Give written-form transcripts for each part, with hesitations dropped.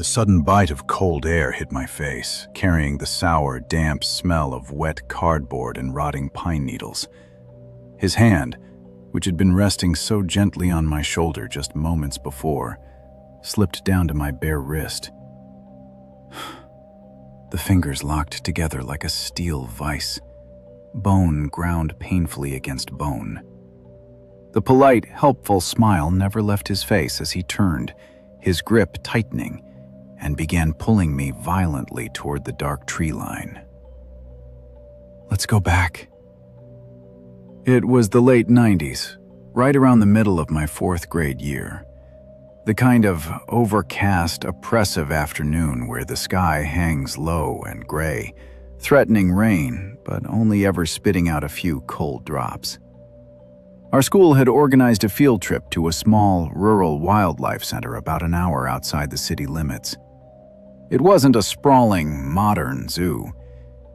sudden bite of cold air hit my face, carrying the sour, damp smell of wet cardboard and rotting pine needles. His hand, which had been resting so gently on my shoulder just moments before, slipped down to my bare wrist. The fingers locked together like a steel vice. Bone ground painfully against bone. The polite, helpful smile never left his face as he turned, his grip tightening, and began pulling me violently toward the dark tree line. "Let's go back." It was the late 90s, right around the middle of my 4th grade year. The kind of overcast, oppressive afternoon where the sky hangs low and gray, threatening rain, but only ever spitting out a few cold drops. Our school had organized a field trip to a small, rural wildlife center about an hour outside the city limits. It wasn't a sprawling, modern zoo.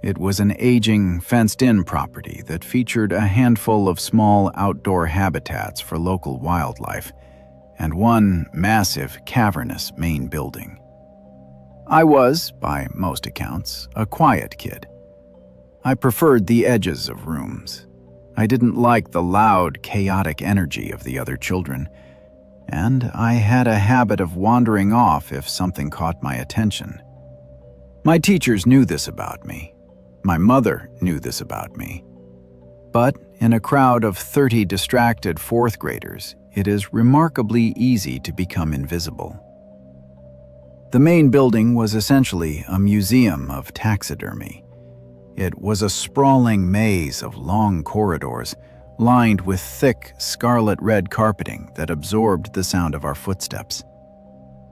It was an aging, fenced-in property that featured a handful of small outdoor habitats for local wildlife, and one massive, cavernous main building. I was, by most accounts, a quiet kid. I preferred the edges of rooms. I didn't like the loud, chaotic energy of the other children, and I had a habit of wandering off if something caught my attention. My teachers knew this about me. My mother knew this about me. But in a crowd of 30 distracted 4th graders, it is remarkably easy to become invisible. The main building was essentially a museum of taxidermy. It was a sprawling maze of long corridors, lined with thick, scarlet-red carpeting that absorbed the sound of our footsteps.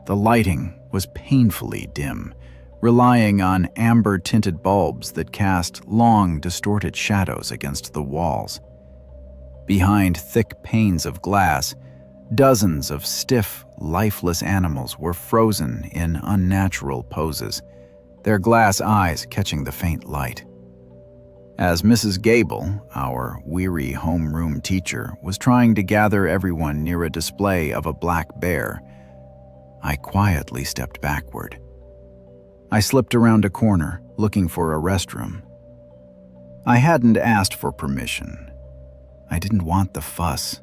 The lighting was painfully dim, relying on amber-tinted bulbs that cast long, distorted shadows against the walls. Behind thick panes of glass, dozens of stiff, lifeless animals were frozen in unnatural poses, their glass eyes catching the faint light. As Mrs. Gable, our weary homeroom teacher, was trying to gather everyone near a display of a black bear, I quietly stepped backward. I slipped around a corner, looking for a restroom. I hadn't asked for permission. I didn't want the fuss.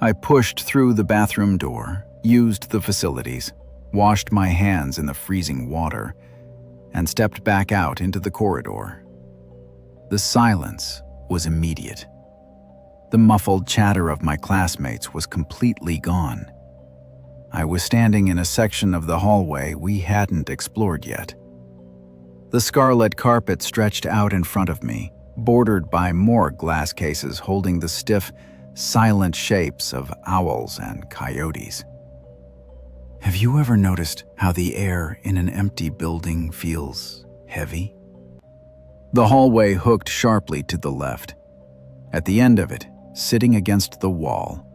I pushed through the bathroom door, used the facilities, washed my hands in the freezing water, and stepped back out into the corridor. The silence was immediate. The muffled chatter of my classmates was completely gone. I was standing in a section of the hallway we hadn't explored yet. The scarlet carpet stretched out in front of me, bordered by more glass cases holding the stiff, silent shapes of owls and coyotes. Have you ever noticed how the air in an empty building feels heavy? The hallway hooked sharply to the left. At the end of it, sitting against the wall,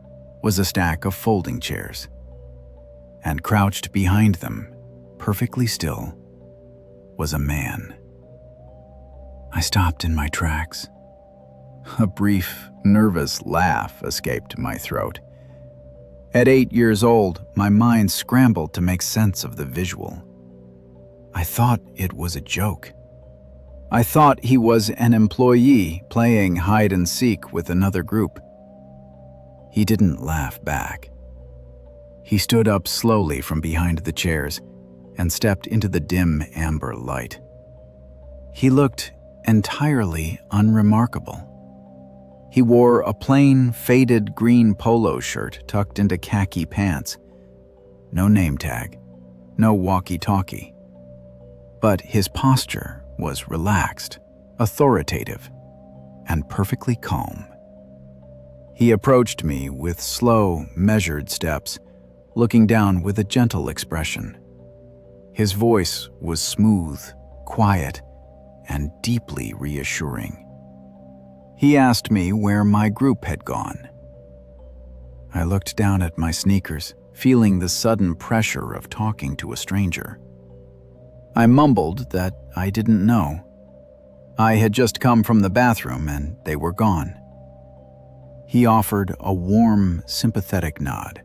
was a stack of folding chairs. And crouched behind them, perfectly still, was a man. I stopped in my tracks. A brief, nervous laugh escaped my throat. At 8 years old, my mind scrambled to make sense of the visual. I thought it was a joke. I thought he was an employee playing hide-and-seek with another group. He didn't laugh back. He stood up slowly from behind the chairs and stepped into the dim amber light. He looked entirely unremarkable. He wore a plain, faded green polo shirt tucked into khaki pants. No name tag, no walkie-talkie. But his posture was relaxed, authoritative, and perfectly calm. He approached me with slow, measured steps, looking down with a gentle expression. His voice was smooth, quiet, and deeply reassuring. He asked me where my group had gone. I looked down at my sneakers, feeling the sudden pressure of talking to a stranger. I mumbled that I didn't know. I had just come from the bathroom and they were gone. He offered a warm, sympathetic nod.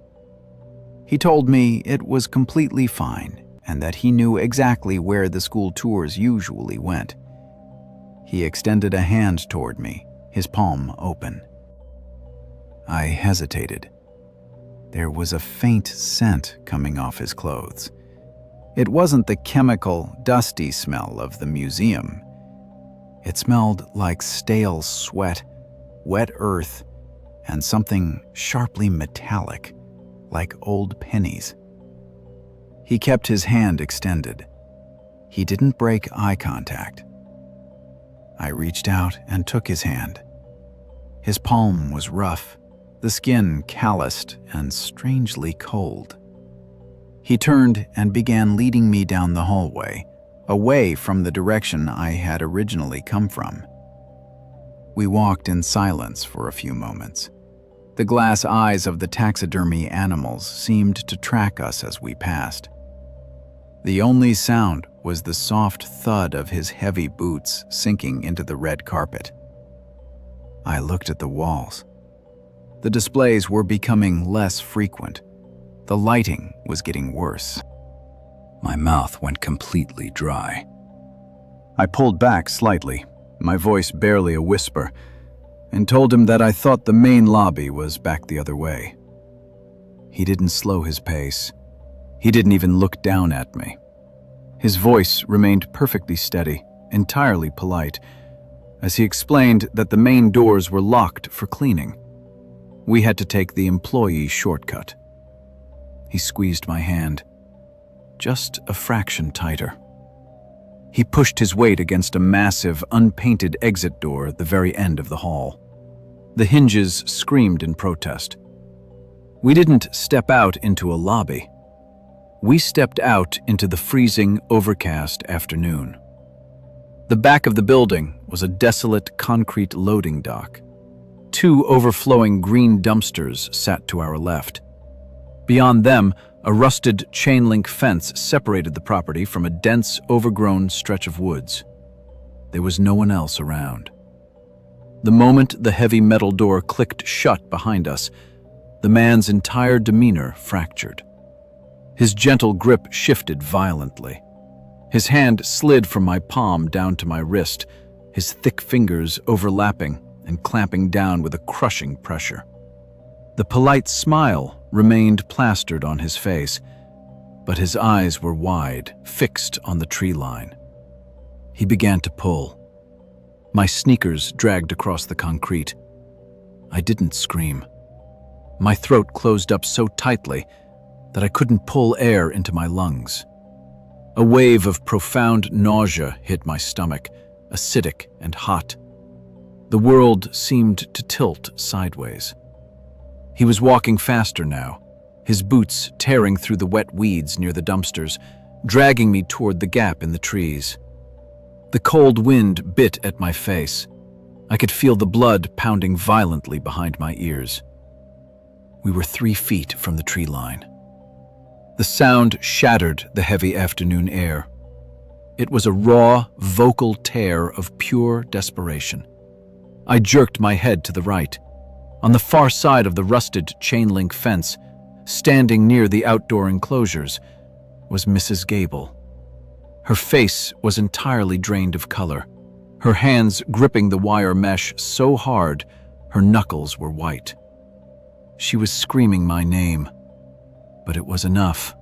He told me it was completely fine and that he knew exactly where the school tours usually went. He extended a hand toward me, his palm open. I hesitated. There was a faint scent coming off his clothes. It wasn't the chemical, dusty smell of the museum. It smelled like stale sweat, wet earth, and something sharply metallic, like old pennies. He kept his hand extended. He didn't break eye contact. I reached out and took his hand. His palm was rough, the skin calloused and strangely cold. He turned and began leading me down the hallway, away from the direction I had originally come from. We walked in silence for a few moments. The glass eyes of the taxidermy animals seemed to track us as we passed. The only sound was the soft thud of his heavy boots sinking into the red carpet. I looked at the walls. The displays were becoming less frequent. The lighting was getting worse. My mouth went completely dry. I pulled back slightly, my voice barely a whisper, and told him that I thought the main lobby was back the other way. He didn't slow his pace. He didn't even look down at me. His voice remained perfectly steady, entirely polite, as he explained that the main doors were locked for cleaning. We had to take the employee shortcut. He squeezed my hand, just a fraction tighter. He pushed his weight against a massive, unpainted exit door at the very end of the hall. The hinges screamed in protest. We didn't step out into a lobby. We stepped out into the freezing, overcast afternoon. The back of the building was a desolate concrete loading dock. 2 overflowing green dumpsters sat to our left. Beyond them, a rusted chain-link fence separated the property from a dense, overgrown stretch of woods. There was no one else around. The moment the heavy metal door clicked shut behind us, the man's entire demeanor fractured. His gentle grip shifted violently. His hand slid from my palm down to my wrist, his thick fingers overlapping and clamping down with a crushing pressure. The polite smile remained plastered on his face, but his eyes were wide, fixed on the tree line. He began to pull. My sneakers dragged across the concrete. I didn't scream. My throat closed up so tightly that I couldn't pull air into my lungs. A wave of profound nausea hit my stomach, acidic and hot. The world seemed to tilt sideways. He was walking faster now, his boots tearing through the wet weeds near the dumpsters, dragging me toward the gap in the trees. The cold wind bit at my face. I could feel the blood pounding violently behind my ears. We were 3 feet from the tree line. The sound shattered the heavy afternoon air. It was a raw, vocal tear of pure desperation. I jerked my head to the right. On the far side of the rusted chain-link fence, standing near the outdoor enclosures, was Mrs. Gable. Her face was entirely drained of color, her hands gripping the wire mesh so hard her knuckles were white. She was screaming my name, but it was enough.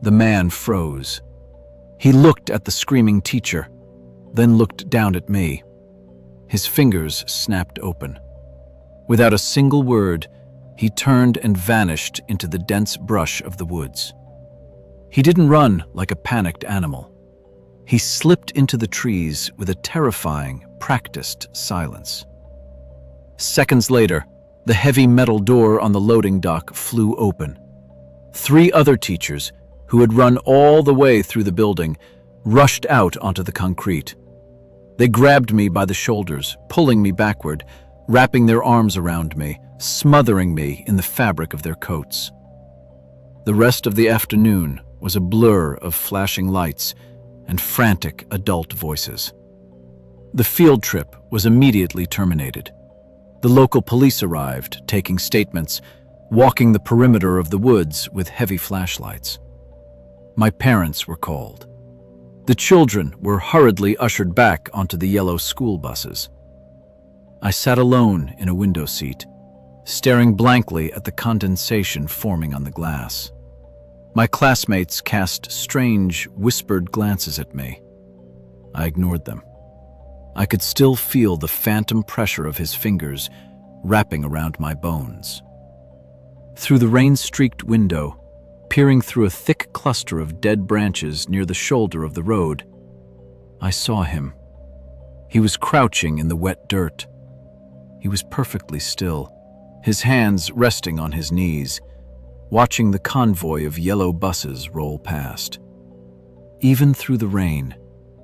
The man froze. He looked at the screaming teacher, then looked down at me. His fingers snapped open. Without a single word, he turned and vanished into the dense brush of the woods. He didn't run like a panicked animal. He slipped into the trees with a terrifying, practiced silence. Seconds later, the heavy metal door on the loading dock flew open. 3 other teachers, who had run all the way through the building, rushed out onto the concrete. They grabbed me by the shoulders, pulling me backward, wrapping their arms around me, smothering me in the fabric of their coats. The rest of the afternoon was a blur of flashing lights and frantic adult voices. The field trip was immediately terminated. The local police arrived, taking statements, walking the perimeter of the woods with heavy flashlights. My parents were called. The children were hurriedly ushered back onto the yellow school buses. I sat alone in a window seat, staring blankly at the condensation forming on the glass. My classmates cast strange, whispered glances at me. I ignored them. I could still feel the phantom pressure of his fingers wrapping around my bones. Through the rain-streaked window, peering through a thick cluster of dead branches near the shoulder of the road, I saw him. He was crouching in the wet dirt. He was perfectly still, his hands resting on his knees, watching the convoy of yellow buses roll past. Even through the rain,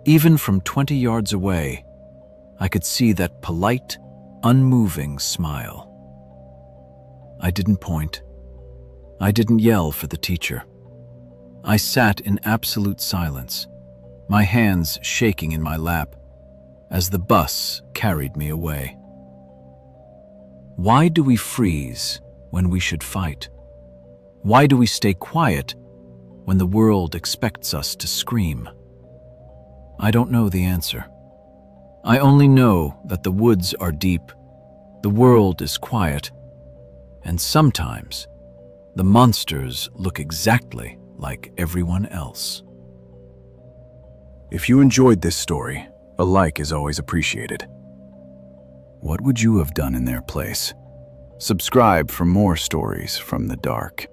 even from 20 yards away, I could see that polite, unmoving smile. I didn't point. I didn't yell for the teacher. I sat in absolute silence, my hands shaking in my lap as the bus carried me away. Why do we freeze when we should fight? Why do we stay quiet when the world expects us to scream? I don't know the answer. I only know that the woods are deep, the world is quiet, and sometimes the monsters look exactly like everyone else. If you enjoyed this story, a like is always appreciated. What would you have done in their place? Subscribe for more stories from the dark.